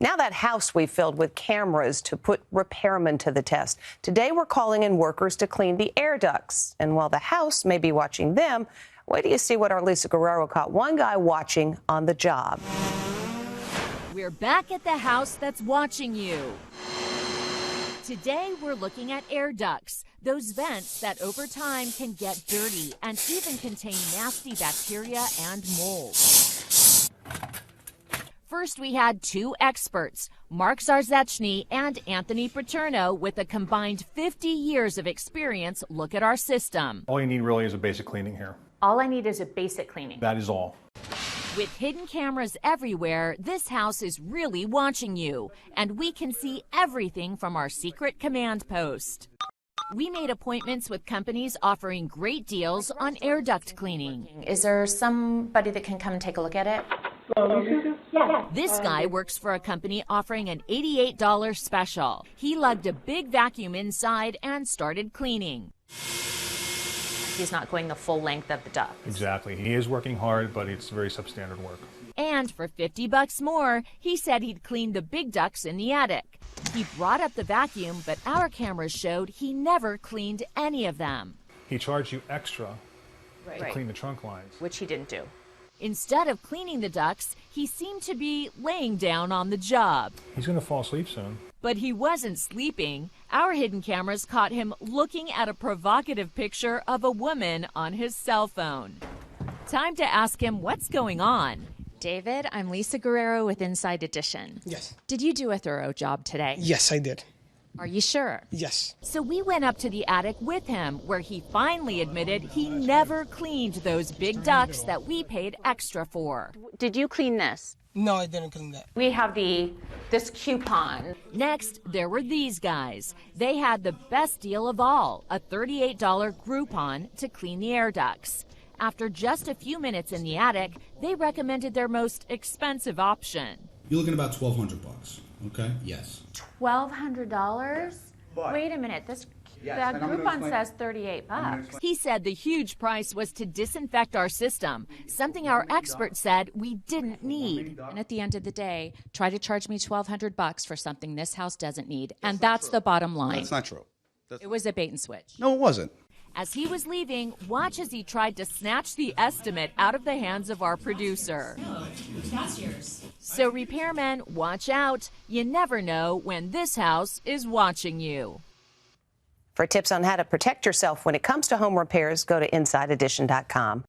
Now that house we filled with cameras to put repairmen to the test. Today we're calling in workers to clean the air ducts. And while the house may be watching them, wait till you see what our Lisa Guerrero caught one guy watching on the job. We're back at the house that's watching you. Today we're looking at air ducts, those vents that over time can get dirty and even contain nasty bacteria and mold. First, we had two experts, Mark Zarzechny and Anthony Paterno, with a combined 50 years of experience, look at our system. All you need really is a basic cleaning here. All I need is a basic cleaning. That is all. With hidden cameras everywhere, this house is really watching you, and we can see everything from our secret command post. We made appointments with companies offering great deals on air duct cleaning. Is there somebody that can come and take a look at it? This guy works for a company offering an $88 special. He lugged a big vacuum inside and started cleaning. He's not going the full length of the duct. Exactly. He is working hard, but it's very substandard work. And for $50 more, he said he'd clean the big ducts in the attic. He brought up the vacuum, but our cameras showed he never cleaned any of them. He charged you extra to clean the trunk lines. Which he didn't do. Instead of cleaning the ducts, he seemed to be laying down on the job. He's going to fall asleep soon. But he wasn't sleeping. Our hidden cameras caught him looking at a provocative picture of a woman on his cell phone. Time to ask him what's going on. David, I'm Lisa Guerrero with Inside Edition. Yes. Did you do a thorough job today? Yes, I did. Are you sure? Yes. So we went up to the attic with him, where he finally admitted he never cleaned those big ducts that we paid extra for. Did you clean this? No, I didn't clean that. We have this coupon. Next, there were these guys. They had the best deal of all, a $38 Groupon to clean the air ducts. After just a few minutes in the attic, they recommended their most expensive option. You're looking at about $1,200, okay? Yes. $1,200? Wait a minute, the Groupon says $38. He said the huge price was to disinfect our system, something our expert said we didn't need. And at the end of the day, try to charge me $1,200 for something this house doesn't need. And that's the bottom line. That's not true. It was a bait and switch. No, it wasn't. As he was leaving, watch as he tried to snatch the estimate out of the hands of our producer. That's yours. So repairmen, watch out. You never know when this house is watching you. For tips on how to protect yourself when it comes to home repairs, go to InsideEdition.com.